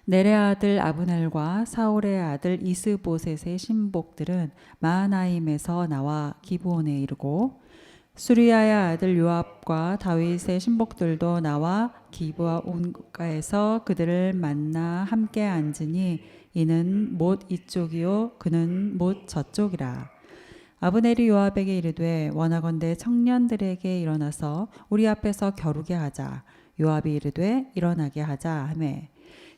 넬의 아들 아브넬과 사울의 아들 이스보셋의 신복들은 마하나임에서 나와 기브온에 이르고 수리야의 아들 요압과 다윗의 신복들도 나와 기브온가에서 그들을 만나 함께 앉으니 이는 못 이쪽이요 그는 못 저쪽이라. 아브넬이 요압에게 이르되 원하건대 청년들에게 일어나서 우리 앞에서 겨루게 하자. 요압이 이르되 일어나게 하자 하매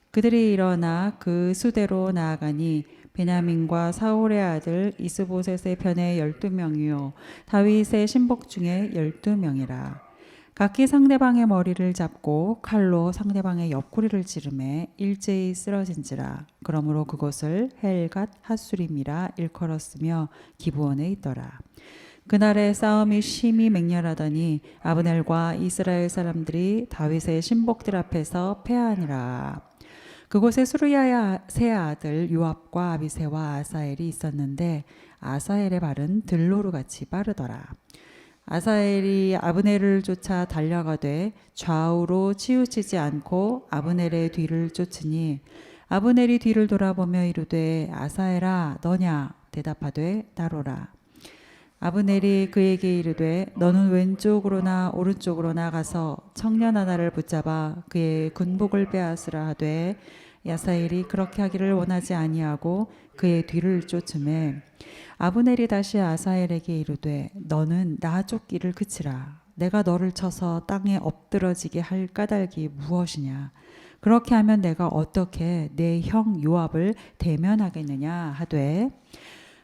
그들이 일어나 그 수대로 나아가니 베냐민과 사울의 아들 이스보셋의 편에 12명이요 다윗의 신복 중에 12명이라. 각기 상대방의 머리를 잡고 칼로 상대방의 옆구리를 찌르매 일제히 쓰러진지라. 그러므로 그곳을 헬갓 핫수림이라 일컬었으며 기브온에 있더라. 그날의 싸움이 심히 맹렬하더니 아브넬과 이스라엘 사람들이 다윗의 신복들 앞에서 패하니라. 그곳에 수르야의 세 아들 요압과 아비새와 아사엘이 있었는데 아사엘의 발은 들노루같이 빠르더라. 아사엘이 아브넬을 쫓아 달려가되 좌우로 치우치지 않고 아브넬의 뒤를 쫓으니 아브넬이 뒤를 돌아보며 이르되 아사엘아 너냐 대답하되 나로라. 아브넬이 그에게 이르되 너는 왼쪽으로나 오른쪽으로나 가서 청년 하나를 붙잡아 그의 군복을 빼앗으라 하되 아사엘이 그렇게 하기를 원하지 아니하고 그의 뒤를 쫓으매 아브넬이 다시 아사엘에게 이르되 너는 나 쫓기를 그치라. 내가 너를 쳐서 땅에 엎드러지게 할 까닭이 무엇이냐. 그렇게 하면 내가 어떻게 내 형 요압을 대면하겠느냐 하되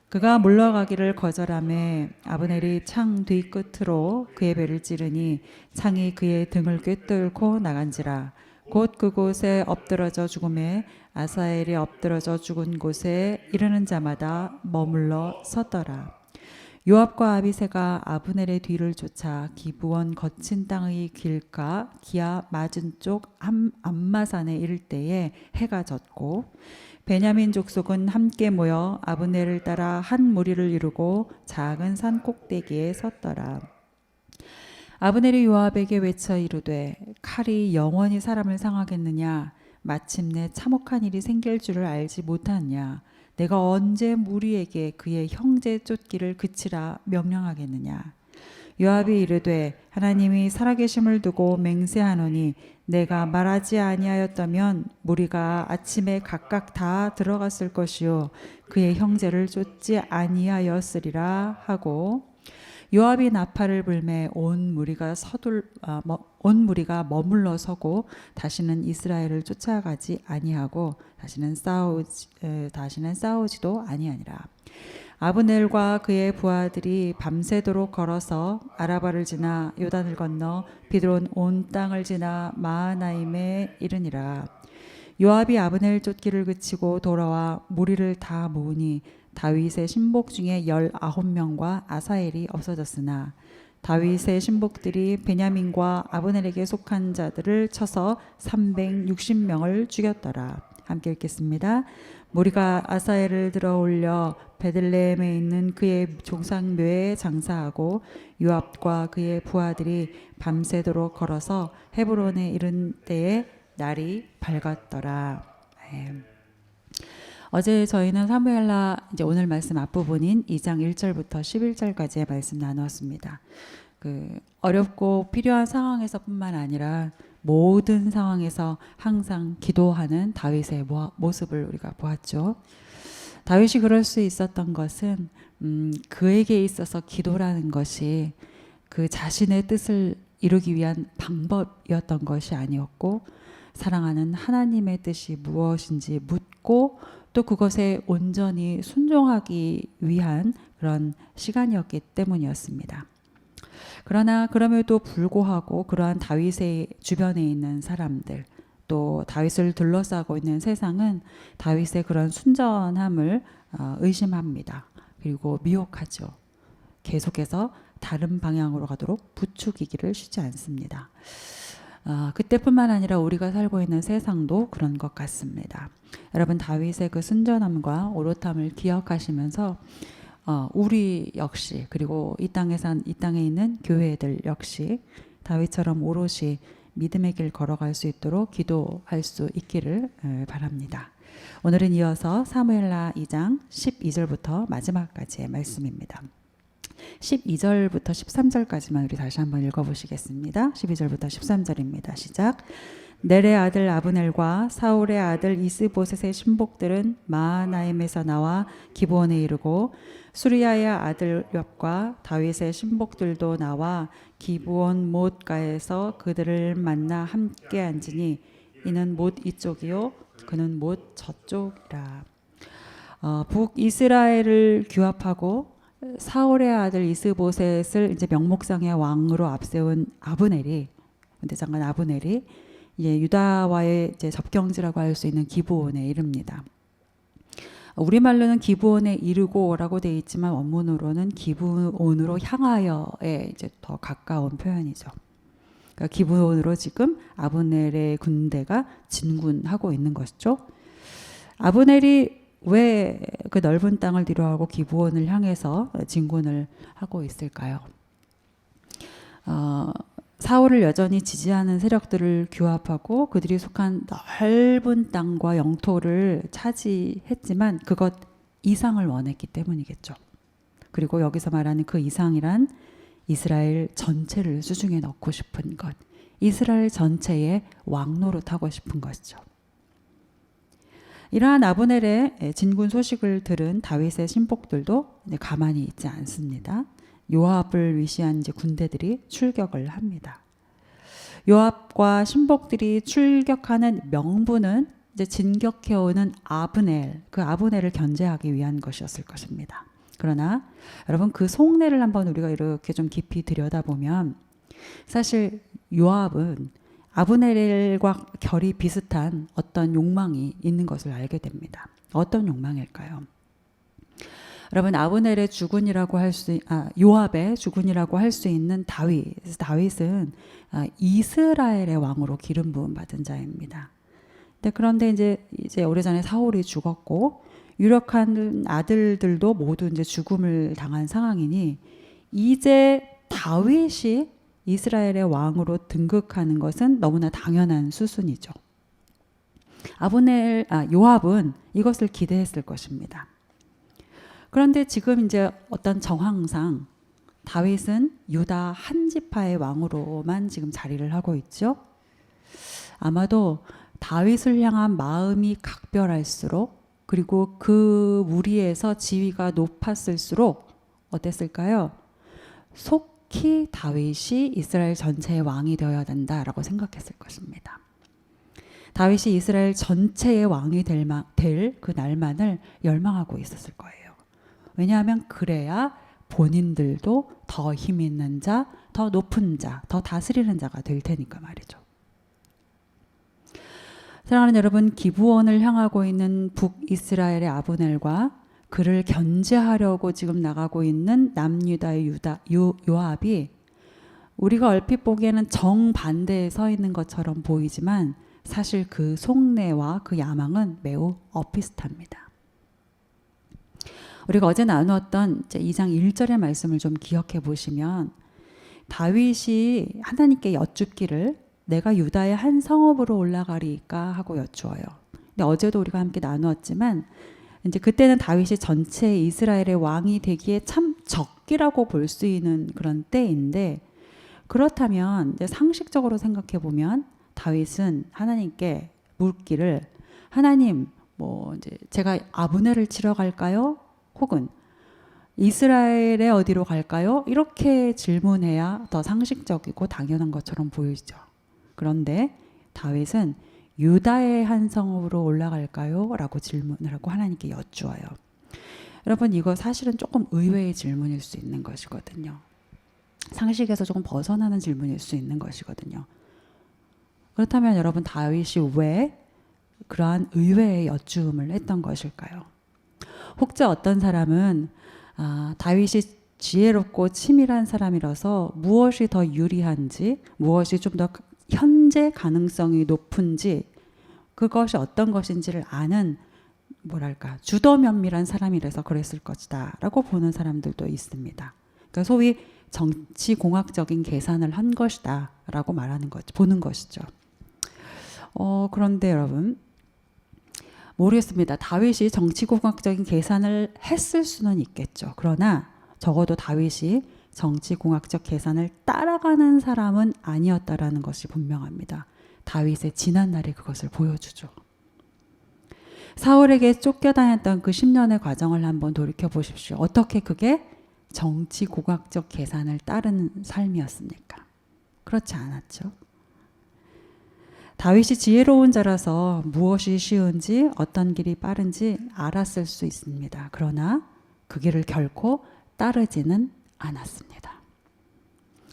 그가 물러가기를 거절하매 아브넬이 창 뒤끝으로 그의 배를 찌르니 창이 그의 등을 꿰뚫고 나간지라. 곧 그곳에 엎드러져 죽음에 아사엘이 엎드러져 죽은 곳에 이르는 자마다 머물러 섰더라. 요압과 아비새가 아브넬의 뒤를 쫓아 기브온 거친 땅의 길가 기아 맞은 쪽 암마산에 이를 때에 해가 졌고 베냐민 족속은 함께 모여 아브넬을 따라 한 무리를 이루고 작은 산 꼭대기에 섰더라. 아브넬이 요압에게 외쳐 이르되 칼이 영원히 사람을 상하겠느냐. 마침내 참혹한 일이 생길 줄을 알지 못하느냐. 내가 언제 무리에게 그의 형제 쫓기를 그치라 명령하겠느냐. 요압이 이르되 하나님이 살아계심을 두고 맹세하노니 내가 말하지 아니하였다면 무리가 아침에 각각 다 들어갔을 것이요 그의 형제를 쫓지 아니하였으리라 하고 요압이 나팔을 불매 온 무리가 머물러 서고 다시는 이스라엘을 쫓아가지 아니하고 다시는 싸우지도 아니하니라. 아브넬과 그의 부하들이 밤새도록 걸어서 아라바를 지나 요단을 건너 비드론 온 땅을 지나 마하나임에 이르니라. 요압이 아브넬 쫓기를 그치고 돌아와 무리를 다 모으니 다윗의 신복 중에 19명과 아사엘이 없어졌으나 다윗의 신복들이 베냐민과 아브넬에게 속한 자들을 쳐서 360명을 죽였더라. 함께 읽겠습니다. 무리가 아사엘을 들어 올려 베들레헴에 있는 그의 종상묘에 장사하고 요압과 그의 부하들이 밤새도록 걸어서 헤브론에 이른 때에 날이 밝았더라. 어제 저희는 사무엘하 이제 오늘 말씀 앞부분인 2장 1절부터 11절까지의 말씀 나누었습니다. 어렵고 필요한 상황에서뿐만 아니라 모든 상황에서 항상 기도하는 다윗의 모습을 우리가 보았죠. 다윗이 그럴 수 있었던 것은 그에게 있어서 기도라는 것이 그 자신의 뜻을 이루기 위한 방법이었던 것이 아니었고 사랑하는 하나님의 뜻이 무엇인지 묻고 또 그것에 온전히 순종하기 위한 그런 시간이었기 때문이었습니다. 그러나 그럼에도 불구하고 그러한 다윗의 주변에 있는 사람들 또 다윗을 둘러싸고 있는 세상은 다윗의 그런 순전함을 의심합니다. 그리고 미혹하죠. 계속해서 다른 방향으로 가도록 부추기기를 쉬지 않습니다. 그때뿐만 아니라 우리가 살고 있는 세상도 그런 것 같습니다. 여러분 다윗의 그 순전함과 오롯함을 기억하시면서 우리 역시 그리고 이 땅에 있는 교회들 역시 다윗처럼 오롯이 믿음의 길 걸어갈 수 있도록 기도할 수 있기를 바랍니다. 오늘은 이어서 사무엘하 2장 12절부터 마지막까지의 말씀입니다. 12절부터 13절까지만 우리 다시 한번 읽어보시겠습니다. 12절부터 13절입니다. 시작. 넬의 아들 아브넬과 사울의 아들 이스보셋의 신복들은 마하나임에서 나와 기브온에 이르고 수리야의 아들 욥과 다윗의 신복들도 나와 기브온 못가에서 그들을 만나 함께 앉으니 이는 못 이쪽이요 그는 못 저쪽이라. 북이스라엘을 규합하고 사울의 아들 이스보셋을 이제 명목상의 왕으로 앞세운 아브넬이, 대장관 아브넬이 이제 유다와의 이제 접경지라고 할 수 있는 기브온에 이릅니다. 우리말로는 기브온에 이르고라고 되어 있지만 원문으로는 기브온으로 향하여에 이제 더 가까운 표현이죠. 그러니까 기브온으로 지금 아브넬의 군대가 진군하고 있는 것이죠. 아브넬이 왜 그 넓은 땅을 뒤로하고 기브온을 향해서 진군을 하고 있을까요? 사울을 여전히 지지하는 세력들을 규합하고 그들이 속한 넓은 땅과 영토를 차지했지만 그것 이상을 원했기 때문이겠죠. 그리고 여기서 말하는 그 이상이란 이스라엘 전체를 수중에 넣고 싶은 것, 이스라엘 전체의 왕노릇하고 싶은 것이죠. 이러한 아브넬의 진군 소식을 들은 다윗의 신복들도 이제 가만히 있지 않습니다. 요압을 위시한 이제 군대들이 출격을 합니다. 요압과 신복들이 출격하는 명분은 이제 진격해오는 아브넬, 그 아브넬을 견제하기 위한 것이었을 것입니다. 그러나 여러분 그 속내를 한번 우리가 이렇게 좀 깊이 들여다보면 사실 요압은 아브넬과 결이 비슷한 어떤 욕망이 있는 것을 알게 됩니다. 어떤 욕망일까요? 여러분 아브넬의 주군이라고 요압의 주군이라고 할 수 있는 다윗은 이스라엘의 왕으로 기름 부음 받은 자입니다. 그런데 이제 오래전에 사울이 죽었고 유력한 아들들도 모두 이제 죽음을 당한 상황이니 이제 다윗이 이스라엘의 왕으로 등극하는 것은 너무나 당연한 수순이죠. 요압은 이것을 기대했을 것입니다. 그런데 지금 이제 어떤 정황상 다윗은 유다 한 지파의 왕으로만 지금 자리를 하고 있죠. 아마도 다윗을 향한 마음이 각별할수록 그리고 그 무리에서 지위가 높았을수록 어땠을까요? 속히 다윗이 이스라엘 전체의 왕이 되어야 된다라고 생각했을 것입니다. 다윗이 이스라엘 전체의 왕이 될 그 날만을 열망하고 있었을 거예요. 왜냐하면 그래야 본인들도 더 힘 있는 자, 더 높은 자, 더 다스리는 자가 될 테니까 말이죠. 사랑하는 여러분, 기브온을 향하고 있는 북이스라엘의 아브넬과 그를 견제하려고 지금 나가고 있는 남유다의 요압이 우리가 얼핏 보기에는 정반대에 서 있는 것처럼 보이지만 사실 그 속내와 그 야망은 매우 엇비슷합니다. 우리가 어제 나누었던 2장 1절의 말씀을 좀 기억해 보시면 다윗이 하나님께 여쭙기를 내가 유다의 한 성읍으로 올라가리까 하고 여쭈어요. 근데 어제도 우리가 함께 나누었지만 이제 그때는 다윗이 전체 이스라엘의 왕이 되기에 참 적기라고 볼 수 있는 그런 때인데 그렇다면 이제 상식적으로 생각해 보면 다윗은 하나님께 묻기를 하나님 이제 제가 아브넬을 치러 갈까요? 혹은 이스라엘의 어디로 갈까요? 이렇게 질문해야 더 상식적이고 당연한 것처럼 보이죠. 그런데 다윗은 유다의 한 성읍으로 올라갈까요? 라고 질문을 하고 하나님께 여쭈어요. 여러분 이거 사실은 조금 의외의 질문일 수 있는 것이거든요. 상식에서 조금 벗어나는 질문일 수 있는 것이거든요. 그렇다면 여러분 다윗이 왜 그러한 의외의 여쭈음을 했던 것일까요? 혹자 어떤 사람은 다윗이 지혜롭고 치밀한 사람이라서 무엇이 더 유리한지 무엇이 좀 더 현재 가능성이 높은지 그것이 어떤 것인지를 아는 주도면밀한 사람이라서 그랬을 것이다 라고 보는 사람들도 있습니다. 그러니까 소위 정치공학적인 계산을 한 것이다 라고 말하는 거죠. 보는 것이죠. 그런데 여러분 모르겠습니다. 다윗이 정치공학적인 계산을 했을 수는 있겠죠. 그러나 적어도 다윗이 정치공학적 계산을 따라가는 사람은 아니었다라는 것이 분명합니다. 다윗의 지난날이 그것을 보여주죠. 사울에게 쫓겨다녔던 그 10년의 과정을 한번 돌이켜 보십시오. 어떻게 그게 정치공학적 계산을 따르는 삶이었습니까? 그렇지 않았죠. 다윗이 지혜로운 자라서 무엇이 쉬운지 어떤 길이 빠른지 알았을 수 있습니다. 그러나 그 길을 결코 따르지는 않았습니다.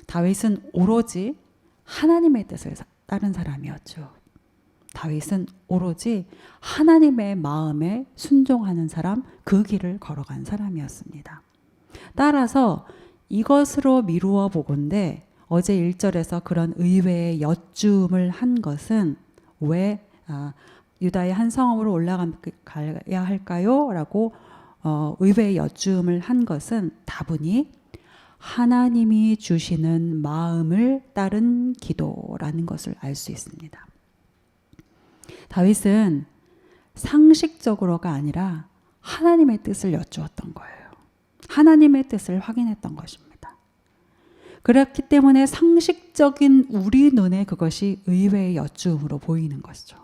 다윗은 오로지 하나님의 뜻을 따른 사람이었죠. 다윗은 오로지 하나님의 마음에 순종하는 사람, 그 길을 걸어간 사람이었습니다. 따라서 이것으로 미루어 보건대 어제 1절에서 그런 의외의 여쭈음을 한 것은 왜 유다의 한 성읍으로 올라가야 할까요? 라고 의외의 여쭈음을 한 것은 다분히 하나님이 주시는 마음을 따른 기도라는 것을 알 수 있습니다. 다윗은 상식적으로가 아니라 하나님의 뜻을 여쭈었던 거예요. 하나님의 뜻을 확인했던 것입니다. 그렇기 때문에 상식적인 우리 눈에 그것이 의외의 여쭈음으로 보이는 것이죠.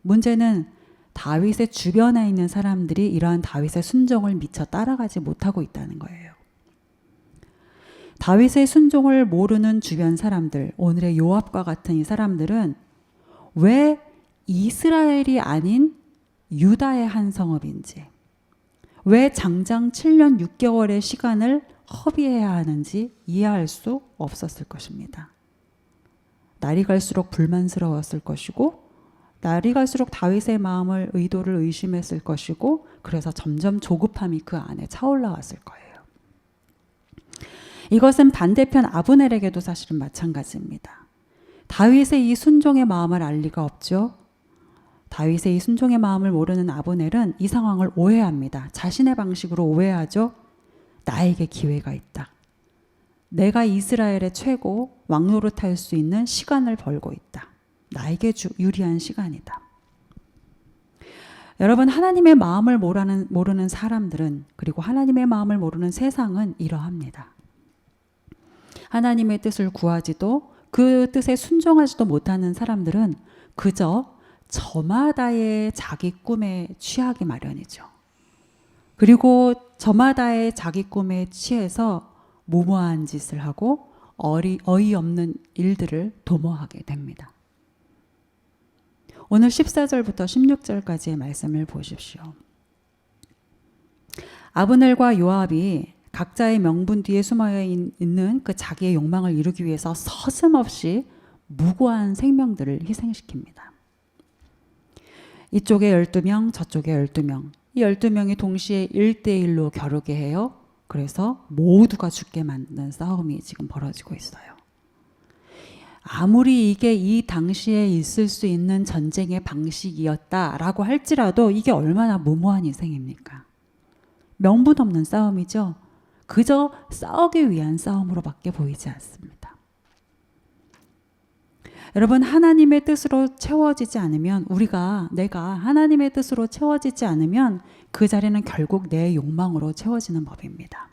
문제는 다윗의 주변에 있는 사람들이 이러한 다윗의 순종을 미처 따라가지 못하고 있다는 거예요. 다윗의 순종을 모르는 주변 사람들, 오늘의 요압과 같은 이 사람들은 왜 이스라엘이 아닌 유다의 한 성읍인지, 왜 장장 7년 6개월의 시간을 허비해야 하는지 이해할 수 없었을 것입니다. 날이 갈수록 불만스러웠을 것이고, 날이 갈수록 다윗의 마음을 의도를 의심했을 것이고, 그래서 점점 조급함이 그 안에 차올라왔을 거예요. 이것은 반대편 아브넬에게도 사실은 마찬가지입니다. 다윗의 이 순종의 마음을 알 리가 없죠. 다윗의 이 순종의 마음을 모르는 아브넬은 이 상황을 오해합니다. 자신의 방식으로 오해하죠. 나에게 기회가 있다. 내가 이스라엘의 최고 왕노릇할 수 있는 시간을 벌고 있다. 나에게 유리한 시간이다. 여러분, 하나님의 마음을 모르는 사람들은, 그리고 하나님의 마음을 모르는 세상은 이러합니다. 하나님의 뜻을 구하지도 그 뜻에 순종하지도 못하는 사람들은 그저 저마다의 자기 꿈에 취하기 마련이죠. 그리고 저마다의 자기 꿈에 취해서 무모한 짓을 하고 어이없는 일들을 도모하게 됩니다. 오늘 14절부터 16절까지의 말씀을 보십시오. 아브넬과 요압이 각자의 명분 뒤에 숨어 있는 그 자기의 욕망을 이루기 위해서 서슴없이 무고한 생명들을 희생시킵니다. 이쪽에 12명, 저쪽에 12명. 이 12명이 동시에 1대1로 겨루게 해요. 그래서 모두가 죽게 만드는 싸움이 지금 벌어지고 있어요. 아무리 이게 이 당시에 있을 수 있는 전쟁의 방식이었다라고 할지라도 이게 얼마나 무모한 희생입니까? 명분 없는 싸움이죠. 그저 싸우기 위한 싸움으로밖에 보이지 않습니다. 여러분, 하나님의 뜻으로 채워지지 않으면, 내가 하나님의 뜻으로 채워지지 않으면 그 자리는 결국 내 욕망으로 채워지는 법입니다.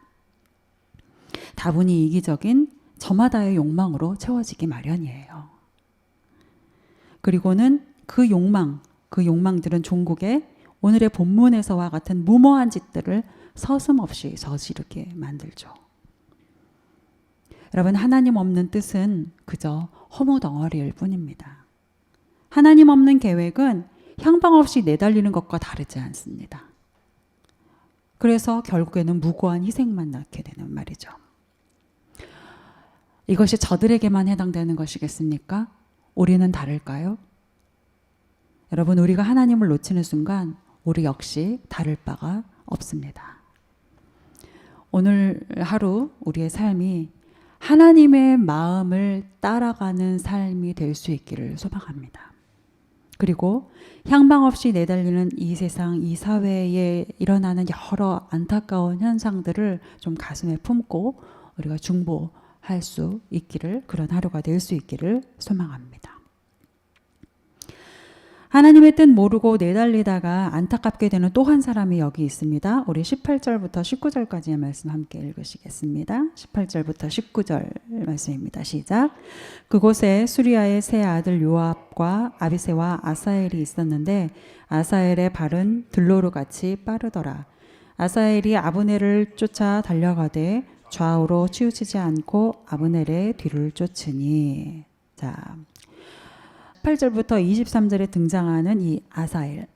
다분히 이기적인 저마다의 욕망으로 채워지기 마련이에요. 그리고는 그 욕망들은 종국에 오늘의 본문에서와 같은 무모한 짓들을 서슴없이 저지르게 만들죠. 여러분, 하나님 없는 뜻은 그저 허무덩어리일 뿐입니다. 하나님 없는 계획은 향방 없이 내달리는 것과 다르지 않습니다. 그래서 결국에는 무고한 희생만 낳게 되는 말이죠. 이것이 저들에게만 해당되는 것이겠습니까? 우리는 다를까요? 여러분, 우리가 하나님을 놓치는 순간 우리 역시 다를 바가 없습니다. 오늘 하루 우리의 삶이 하나님의 마음을 따라가는 삶이 될 수 있기를 소망합니다. 그리고 향방 없이 내달리는 이 세상, 이 사회에 일어나는 여러 안타까운 현상들을 좀 가슴에 품고 우리가 중보할 수 있기를, 그런 하루가 될 수 있기를 소망합니다. 하나님의 뜻 모르고 내달리다가 안타깝게 되는 또 한 사람이 여기 있습니다. 우리 18절부터 19절까지의 말씀 함께 읽으시겠습니다. 18절부터 19절 말씀입니다. 시작. 그곳에 수리아의 세 아들 요압과 아비새와 아사엘이 있었는데 아사엘의 발은 들로루같이 빠르더라. 아사엘이 아브넬을 쫓아 달려가되 좌우로 치우치지 않고 아브넬의 뒤를 쫓으니. 자, 18절부터 23절에 등장하는 이 아사엘,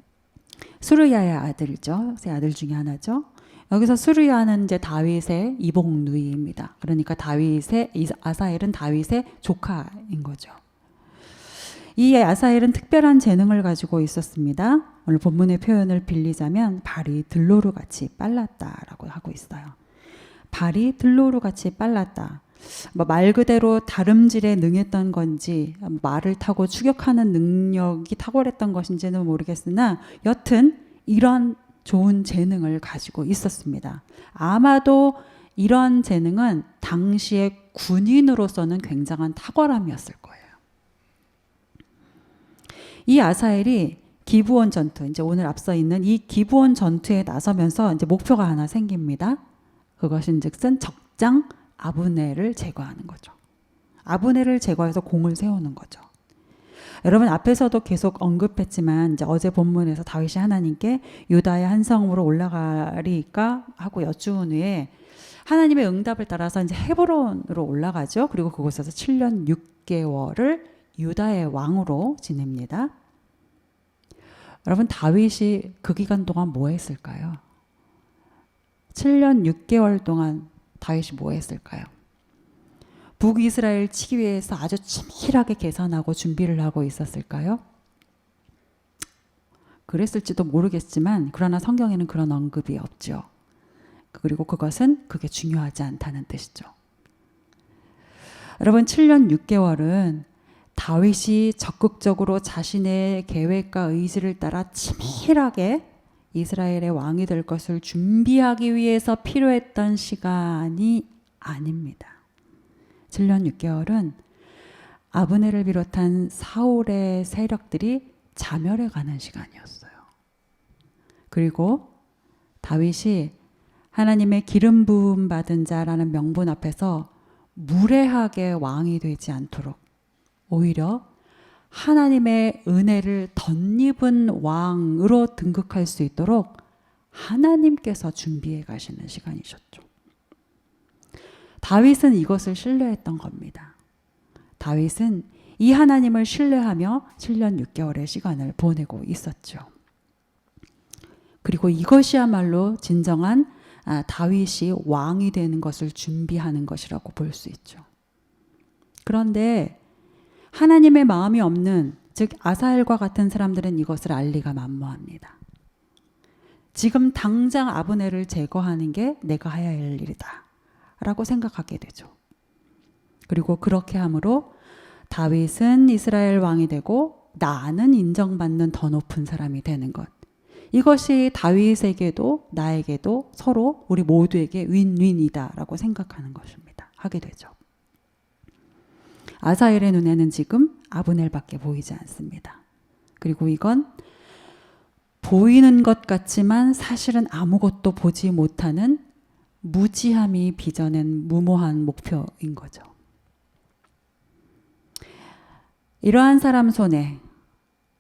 수르야의 아들이죠. 세 아들 중에 하나죠. 여기서 수르야는 이제 다윗의 이복 누이입니다. 그러니까 아사엘은 다윗의 조카인 거죠. 이 아사엘은 특별한 재능을 가지고 있었습니다. 오늘 본문의 표현을 빌리자면 발이 들로루같이 빨랐다라고 하고 있어요. 발이 들로루같이 빨랐다. 말 그대로 다름질에 능했던 건지 말을 타고 추격하는 능력이 탁월했던 것인지는 모르겠으나 여튼 이런 좋은 재능을 가지고 있었습니다. 아마도 이런 재능은 당시의 군인으로서는 굉장한 탁월함이었을 거예요. 이 아사엘이 기브온 전투, 이제 오늘 앞서 있는 이 기브온 전투에 나서면서 이제 목표가 하나 생깁니다. 그것인즉슨 적장 아브넬을 제거하는 거죠. 아브넬을 제거해서 공을 세우는 거죠. 여러분 앞에서도 계속 언급했지만 이제 어제 본문에서 다윗이 하나님께 유다의 한 성으로 올라가리까 하고 여쭈은 후에 하나님의 응답을 따라서 이제 헤브론으로 올라가죠. 그리고 그곳에서 7년 6개월을 유다의 왕으로 지냅니다. 여러분 다윗이 그 기간 동안 뭐 했을까요? 7년 6개월 동안 다윗이 뭐 했을까요? 북이스라엘 치기 위해서 아주 치밀하게 계산하고 준비를 하고 있었을까요? 그랬을지도 모르겠지만 그러나 성경에는 그런 언급이 없죠. 그리고 그것은 그게 중요하지 않다는 뜻이죠. 여러분 7년 6개월은 다윗이 적극적으로 자신의 계획과 의지를 따라 치밀하게 이스라엘의 왕이 될 것을 준비하기 위해서 필요했던 시간이 아닙니다. 7년 6개월은 아브넬을 비롯한 사울의 세력들이 자멸해가는 시간이었어요. 그리고 다윗이 하나님의 기름 부음 받은 자라는 명분 앞에서 무례하게 왕이 되지 않도록 오히려 하나님의 은혜를 덧입은 왕으로 등극할 수 있도록 하나님께서 준비해 가시는 시간이셨죠. 다윗은 이것을 신뢰했던 겁니다. 다윗은 이 하나님을 신뢰하며 7년 6개월의 시간을 보내고 있었죠. 그리고 이것이야말로 진정한 다윗이 왕이 되는 것을 준비하는 것이라고 볼 수 있죠. 그런데 하나님의 마음이 없는, 즉 아사엘과 같은 사람들은 이것을 알 리가 만무합니다. 지금 당장 아브넬을 제거하는 게 내가 해야 할 일이다 라고 생각하게 되죠. 그리고 그렇게 함으로 다윗은 이스라엘 왕이 되고 나는 인정받는 더 높은 사람이 되는 것, 이것이 다윗에게도 나에게도 서로 우리 모두에게 윈윈이다 라고 생각하는 것입니다. 하게 되죠. 아사엘의 눈에는 지금 아브넬밖에 보이지 않습니다. 그리고 이건 보이는 것 같지만 사실은 아무것도 보지 못하는 무지함이 빚어낸 무모한 목표인 거죠. 이러한 사람 손에,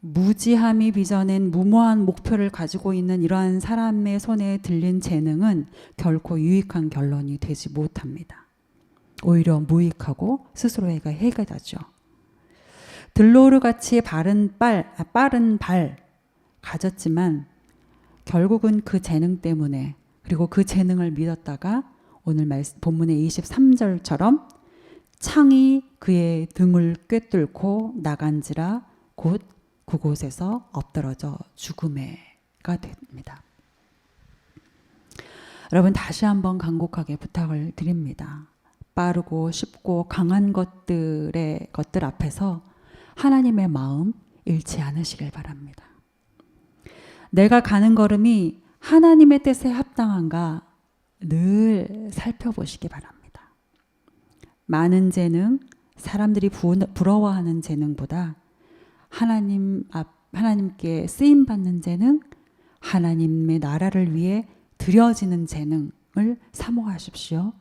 무지함이 빚어낸 무모한 목표를 가지고 있는 이러한 사람의 손에 들린 재능은 결코 유익한 결론이 되지 못합니다. 오히려 무익하고 스스로에게 해가 되죠. 들로르같이 빠른 발 가졌지만 결국은 그 재능 때문에, 그리고 그 재능을 믿었다가 오늘 본문의 23절처럼 창이 그의 등을 꿰뚫고 나간지라 곧 그곳에서 엎드러져 죽음에가 됩니다. 여러분 다시 한번 간곡하게 부탁을 드립니다. 빠르고 쉽고 강한 것들 앞에서 하나님의 마음 잃지 않으시길 바랍니다. 내가 가는 걸음이 하나님의 뜻에 합당한가 늘 살펴보시기 바랍니다. 많은 재능, 사람들이 부러워하는 재능보다 하나님께 쓰임 받는 재능, 하나님의 나라를 위해 드려지는 재능을 사모하십시오.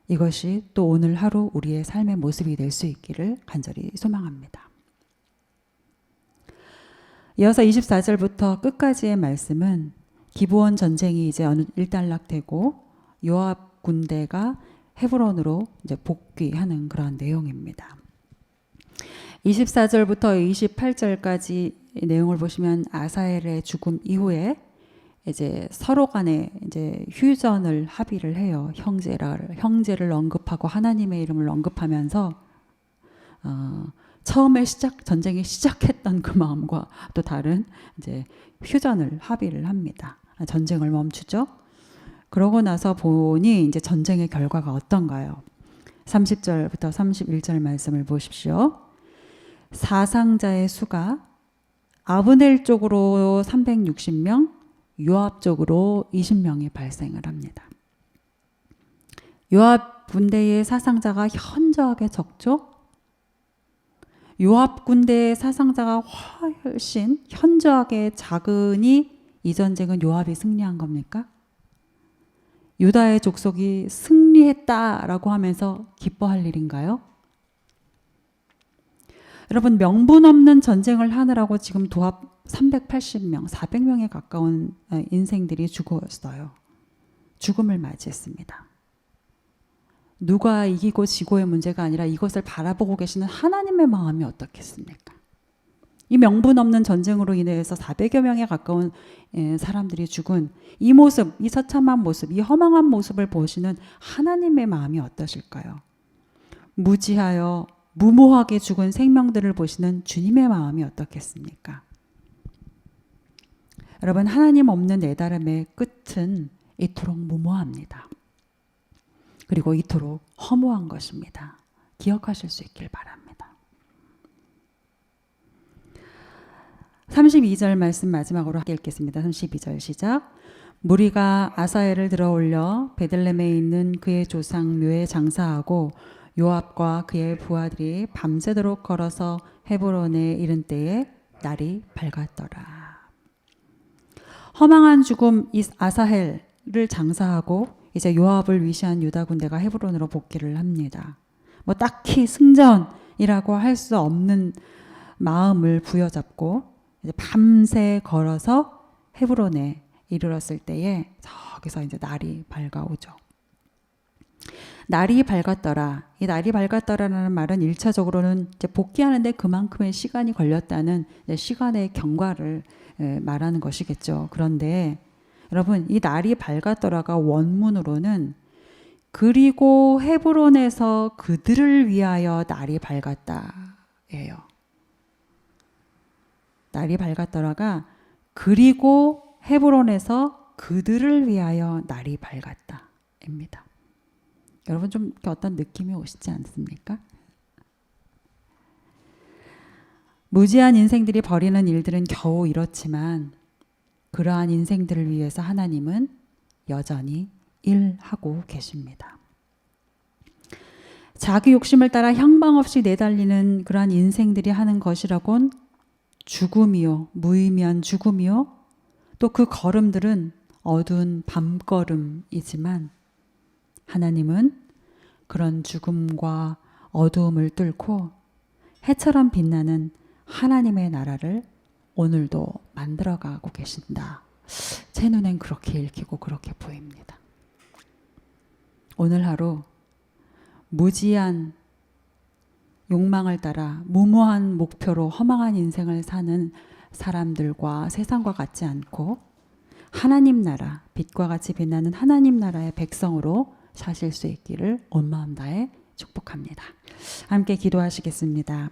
이것이 또 오늘 하루 우리의 삶의 모습이 될 수 있기를 간절히 소망합니다. 이어서 24절부터 끝까지의 말씀은 기브온 전쟁이 이제 일단락되고 요압 군대가 헤브론으로 이제 복귀하는 그런 내용입니다. 24절부터 28절까지 내용을 보시면 아사엘의 죽음 이후에 이제 서로 간에 이제 휴전을 합의를 해요. 형제를 언급하고 하나님의 이름을 언급하면서 처음에 전쟁이 시작했던 그 마음과 또 다른 이제 휴전을 합의를 합니다. 전쟁을 멈추죠. 그러고 나서 보니 이제 전쟁의 결과가 어떤가요? 30절부터 31절 말씀을 보십시오. 사상자의 수가 아브넬 쪽으로 360명, 요압 쪽으로 20명이 발생을 합니다. 요압 군대의 사상자가 현저하게 적죠? 요압 군대의 사상자가 훨씬 현저하게 작으니 이 전쟁은 요압이 승리한 겁니까? 유다의 족속이 승리했다라고 하면서 기뻐할 일인가요? 여러분, 명분 없는 전쟁을 하느라고 지금 도합 380명, 400명에 가까운 인생들이 죽었어요. 죽음을 맞이했습니다. 누가 이기고 지고의 문제가 아니라 이것을 바라보고 계시는 하나님의 마음이 어떻겠습니까? 이 명분 없는 전쟁으로 인해서 400여 명에 가까운 사람들이 죽은 이 모습, 이 처참한 모습, 이 허망한 모습을 보시는 하나님의 마음이 어떠실까요? 무지하여 무모하게 죽은 생명들을 보시는 주님의 마음이 어떻겠습니까? 여러분, 하나님 없는 내다름의 끝은 이토록 무모합니다. 그리고 이토록 허무한 것입니다. 기억하실 수 있길 바랍니다. 32절 말씀 마지막으로 읽겠습니다. 32절 시작. 무리가 아사엘을 들어올려 베들레헴에 있는 그의 조상 묘에 장사하고 요압과 그의 부하들이 밤새도록 걸어서 헤브론에 이른 때에 날이 밝았더라. 허망한 죽음 아사헬을 장사하고 이제 요압을 위시한 유다 군대가 헤브론으로 복귀를 합니다. 뭐 딱히 승전이라고 할 수 없는 마음을 부여잡고 이제 밤새 걸어서 헤브론에 이르렀을 때에 저기서 이제 날이 밝아오죠. 날이 밝았더라. 이 날이 밝았더라라는 말은 1차적으로는 이제 복귀하는데 그만큼의 시간이 걸렸다는 시간의 경과를 말하는 것이겠죠. 그런데 여러분, 이 날이 밝았더라가 원문으로는 그리고 헤브론에서 그들을 위하여 날이 밝았다예요. 날이 밝았더라가 그리고 헤브론에서 그들을 위하여 날이 밝았다입니다. 여러분, 좀 어떤 느낌이 오시지 않습니까? 무지한 인생들이 벌이는 일들은 겨우 이렇지만 그러한 인생들을 위해서 하나님은 여전히 일하고 계십니다. 자기 욕심을 따라 향방 없이 내달리는 그러한 인생들이 하는 것이라곤 죽음이요, 무의미한 죽음이요, 또 그 걸음들은 어두운 밤걸음이지만 하나님은 그런 죽음과 어두움을 뚫고 해처럼 빛나는 하나님의 나라를 오늘도 만들어가고 계신다. 제 눈엔 그렇게 읽히고 그렇게 보입니다. 오늘 하루 무지한 욕망을 따라 무모한 목표로 허망한 인생을 사는 사람들과 세상과 같지 않고 하나님 나라, 빛과 같이 빛나는 하나님 나라의 백성으로 사실 수 있기를 온 마음 다해 축복합니다. 함께 기도하시겠습니다.